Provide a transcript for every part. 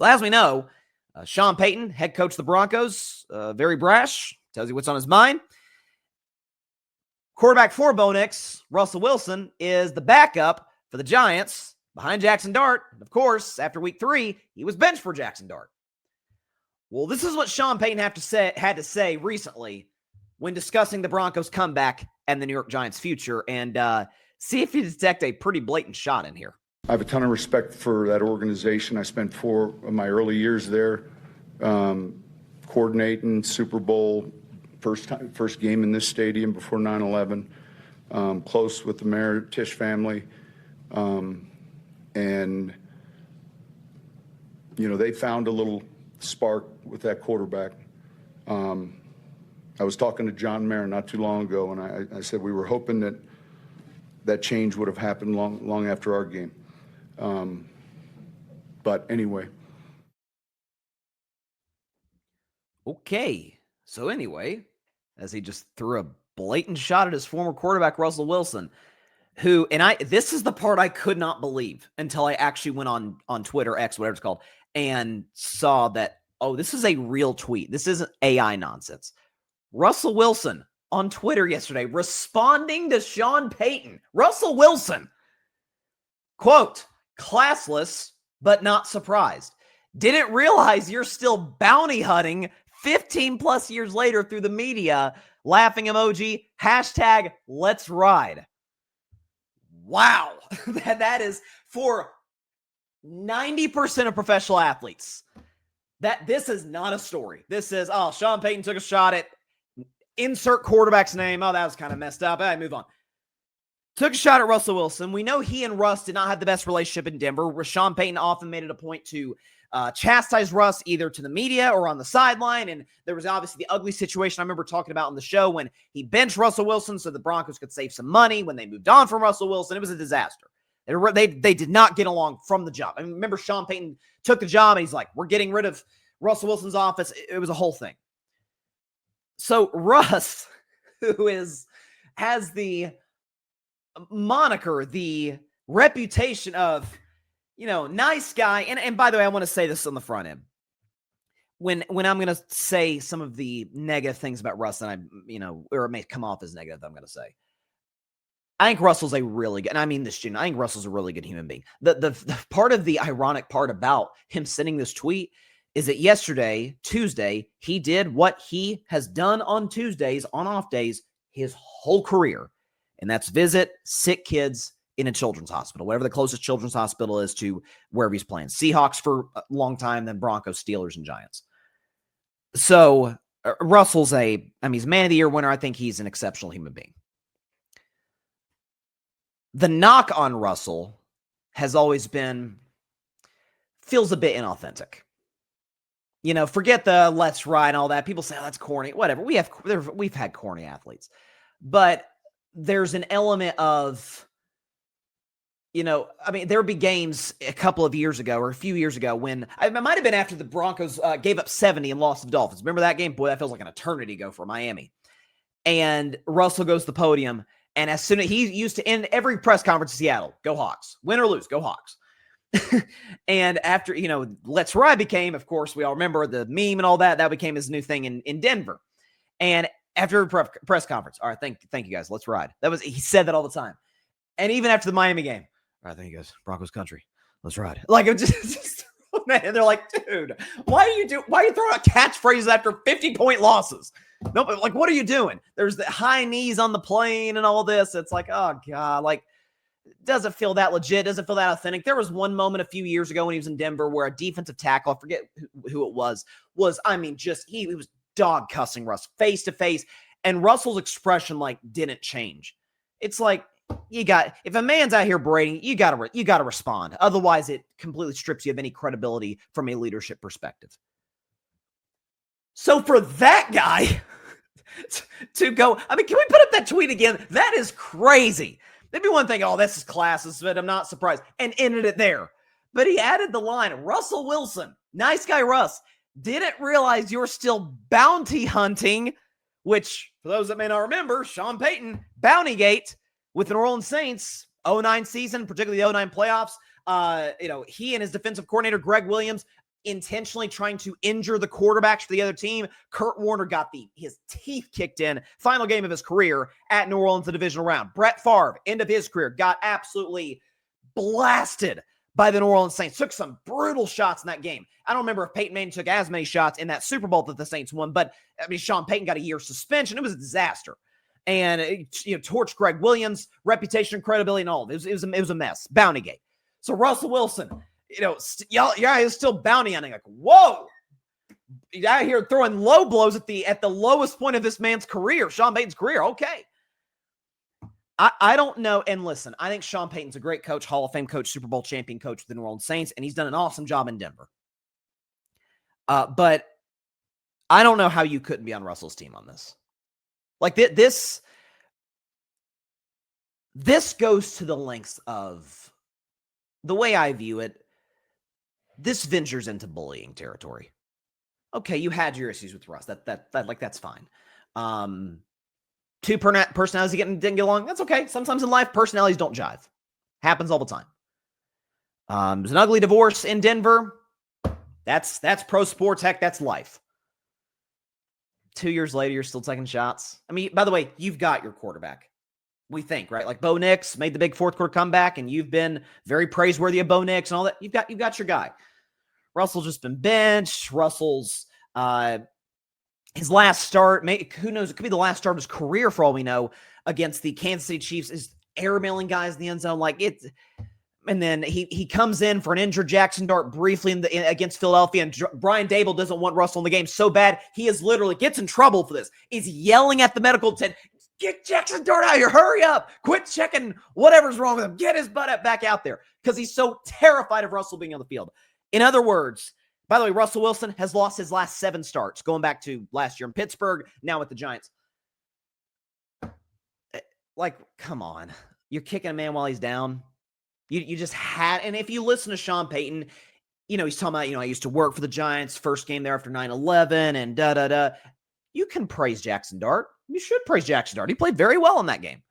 as we know, Sean Payton, head coach of the Broncos, very brash, tells you what's on his mind. Quarterback for Bo Nix, Russell Wilson, is the backup for the Giants behind Jaxson Dart. And of course, after week 3, he was benched for Jaxson Dart. Well, this is what Sean Payton had to say recently when discussing the Broncos' comeback and the New York Giants' future, and see if you detect a pretty blatant shot in here. I have a ton of respect for that organization. I spent 4 of my early years there coordinating Super Bowl, first game in this stadium before 9/11, close with the mayor, Tisch family. And, you know, they found a little spark with that quarterback. I was talking to John Mayer not too long ago, and I said we were hoping that change would have happened long after our game. But anyway. Okay. So anyway, as he just threw a blatant shot at his former quarterback, Russell Wilson, who, and this is the part I could not believe until I actually went on Twitter, X, whatever it's called, and saw that, oh, this is a real tweet. This isn't AI nonsense. Russell Wilson on Twitter yesterday responding to Sean Payton. Russell Wilson, quote, classless, but not surprised. Didn't realize you're still bounty hunting 15 plus years later through the media. Laughing emoji, hashtag let's ride. Wow. that is for 90% of professional athletes. This is not a story. This is, oh, Sean Payton took a shot at insert quarterback's name. Oh, that was kind of messed up. All right, move on. Took a shot at Russell Wilson. We know he and Russ did not have the best relationship in Denver. Sean Payton often made it a point to chastise Russ either to the media or on the sideline. And there was obviously the ugly situation I remember talking about on the show when he benched Russell Wilson so the Broncos could save some money when they moved on from Russell Wilson. It was a disaster. They did not get along from the job. I mean, remember Sean Payton took the job and he's like, we're getting rid of Russell Wilson's office. It was a whole thing. So Russ, who has the moniker, the reputation of, nice guy. And by the way, I want to say this on the front end. When I'm going to say some of the negative things about Russ, and or it may come off as negative, I'm going to say, I think Russell's a really good, and I mean this, June, I think Russell's a really good human being. The part of the ironic part about him sending this tweet is that yesterday, Tuesday, he did what he has done on Tuesdays, on off days, his whole career. And that's visit sick kids in a children's hospital, whatever the closest children's hospital is to wherever he's playing. Seahawks for a long time, then Broncos, Steelers, and Giants. So Russell's he's man of the year winner. I think he's an exceptional human being. The knock on Russell has always been, feels a bit inauthentic. Forget the let's ride and all that. People say, oh, that's corny. Whatever. We've had corny athletes. But there's an element of, there would be games a couple of years ago or a few years ago when it might have been after the Broncos gave up 70 and lost to the Dolphins. Remember that game? Boy, that feels like an eternity ago for Miami. And Russell goes to the podium. And as soon as he used to end every press conference in Seattle, go Hawks, win or lose, go Hawks. And after, let's ride became, of course, we all remember the meme and all that became his new thing in Denver. And after a press conference, all right, thank you guys, let's ride. He said that all the time. And even after the Miami game, all right, thank you guys, Broncos country, let's ride. Like, it just man, they're like, dude, why are you throwing out catchphrases after 50-point losses? No, but like, what are you doing? There's the high knees on the plane and all this. It's like, oh God, like, doesn't feel that legit, doesn't feel that authentic. There was one moment a few years ago when he was in Denver where a defensive tackle, I forget who it was he was dog cussing Russ face to face, and Russell's expression didn't change. It's like, if a man's out here berating, you gotta respond. Otherwise, it completely strips you of any credibility from a leadership perspective. So for that guy to go, can we put up that tweet again? That is crazy. There'd be one thing, oh, this is classless, but I'm not surprised, and ended it there. But he added the line, Russell Wilson, nice guy Russ, didn't realize you're still bounty hunting, which, for those that may not remember, Sean Payton, Bountygate with the New Orleans Saints, 2009 season, particularly the 2009 playoffs. He and his defensive coordinator, Greg Williams, intentionally trying to injure the quarterbacks for the other team. Kurt Warner got his teeth kicked in, final game of his career at New Orleans, the divisional round. Brett Favre, end of his career, got absolutely blasted by the New Orleans Saints. Took some brutal shots in that game. I don't remember if Peyton Manning took as many shots in that Super Bowl that the Saints won, but I mean, Sean Payton got a year suspension. It was a disaster. And torched Greg Williams' reputation and credibility and all. It was a mess. Bountygate. So Russell Wilson, y'all is still bounty hunting. Like, whoa. He's out here throwing low blows at the lowest point of this man's career, Sean Payton's career. Okay. I don't know. And listen, I think Sean Payton's a great coach, Hall of Fame coach, Super Bowl champion coach with the New Orleans Saints, and he's done an awesome job in Denver. But I don't know how you couldn't be on Russell's team on this. Like this goes to the lengths of the way I view it. This ventures into bullying territory. Okay, you had your issues with Russ. That's fine. Two personalities didn't get along. That's okay. Sometimes in life, personalities don't jive. Happens all the time. There's an ugly divorce in Denver. That's pro sports. Heck, that's life. 2 years later, you're still taking shots. I mean, by the way, you've got your quarterback. We think, right? Like Bo Nix made the big fourth quarter comeback, and you've been very praiseworthy of Bo Nix and all that. You've got your guy. Russell's just been benched. Russell's his last start, who knows? It could be the last start of his career for all we know against the Kansas City Chiefs. Is airmailing guys in the end zone like it. And then he comes in for an injured Jaxson Dart briefly against Philadelphia, and Brian Dable doesn't want Russell in the game so bad he is literally gets in trouble for this. He's yelling at the medical tent, "Get Jaxson Dart out of here! Hurry up! Quit checking whatever's wrong with him. Get his butt back out there," because he's so terrified of Russell being on the field. In other words, by the way, Russell Wilson has lost his last 7 starts, going back to last year in Pittsburgh, now with the Giants. Like, come on. You're kicking a man while he's down. You just had, and if you listen to Sean Payton, he's talking about, I used to work for the Giants, first game there after 9/11 and da-da-da. You can praise Jaxson Dart. You should praise Jaxson Dart. He played very well in that game.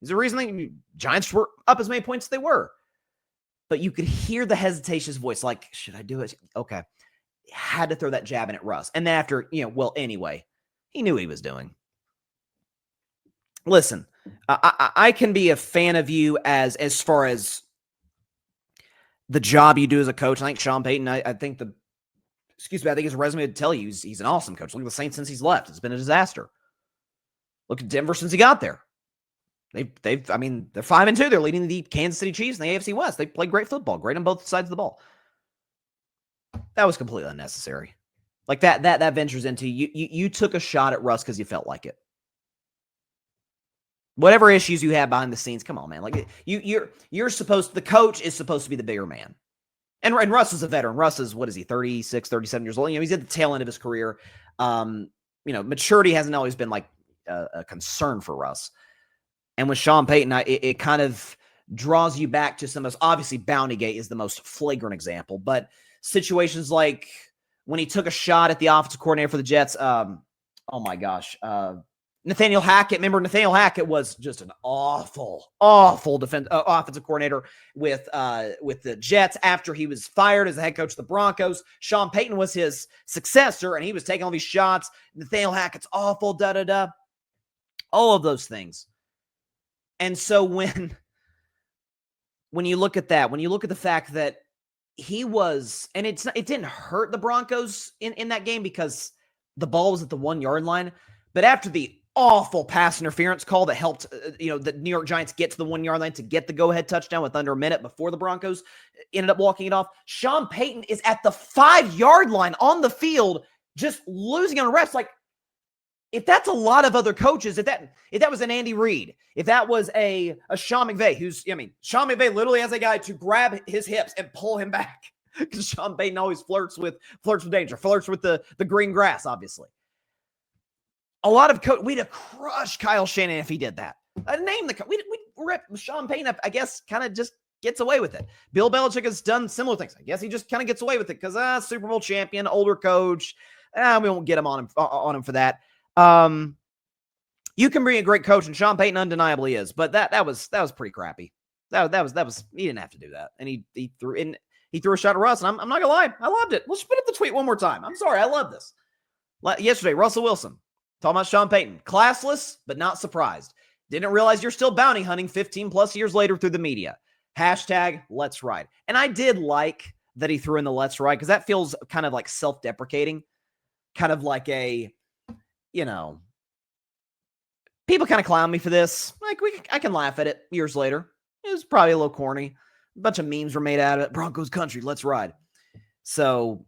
There's a reason the Giants were up as many points as they were. But you could hear the hesitation in his voice, like, should I do it? Okay. Had to throw that jab in at Russ. And then after, anyway, he knew what he was doing. Listen, I can be a fan of you as far as the job you do as a coach. I think Sean Payton, I think his resume would tell you he's an awesome coach. Look at the Saints since he's left. It's been a disaster. Look at Denver since he got there. They're 5-2. They're leading the Kansas City Chiefs in the AFC West. They play great football, great on both sides of the ball. That was completely unnecessary. Like that ventures into you took a shot at Russ because you felt like it. Whatever issues you have behind the scenes, come on, man. Like the coach is supposed to be the bigger man. And Russ is a veteran. Russ is, 36, 37 years old. He's at the tail end of his career. Maturity hasn't always been like a concern for Russ. And with Sean Payton, it kind of draws you back to some of those. Obviously, Bountygate is the most flagrant example, but situations like when he took a shot at the offensive coordinator for the Jets. Oh my gosh. Nathaniel Hackett. Remember, Nathaniel Hackett was just an awful offensive coordinator with the Jets after he was fired as the head coach of the Broncos. Sean Payton was his successor, and he was taking all these shots. Nathaniel Hackett's awful, da-da-da. All of those things. And so when you look at that, when you look at the fact that he was, and it didn't hurt the Broncos in that game because the ball was at the 1 yard line, but after the awful pass interference call that helped, the New York Giants get to the 1 yard line to get the go-ahead touchdown with under a minute before the Broncos ended up walking it off. Sean Payton is at the 5 yard line on the field, just losing on refs. Like, if that's a lot of other coaches, if that was an Andy Reid, if that was a Sean McVay, Sean McVay literally has a guy to grab his hips and pull him back because Sean Payton always flirts with danger, flirts with the green grass, obviously. A lot of we'd have crushed Kyle Shanahan if he did that. Name the coach. Sean Payton, I guess, kind of just gets away with it. Bill Belichick has done similar things. I guess he just kind of gets away with it because Super Bowl champion, older coach. We won't get him on him for that. You can be a great coach, and Sean Payton undeniably is, but that was pretty crappy. That was he didn't have to do that, and he threw in. he threw a shot at Russ, and I'm not gonna lie, I loved it. Let's put up the tweet one more time. I'm sorry, I love this. Yesterday, Russell Wilson talking about Sean Payton, classless but not surprised. Didn't realize you're still bounty hunting 15 plus years later through the media. Hashtag let's ride. And I did like that he threw in the let's ride because that feels kind of like self-deprecating, kind of like a, people kind of clown me for this. Like I can laugh at it years later. It was probably a little corny. A bunch of memes were made out of it. Broncos country, let's ride. So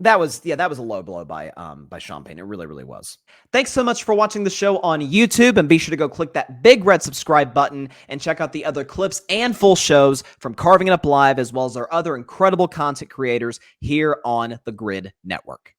that was a low blow by Sean Payton. It really, really was. Thanks so much for watching the show on YouTube, and be sure to go click that big red subscribe button and check out the other clips and full shows from Carving It Up Live, as well as our other incredible content creators here on the Grid Network.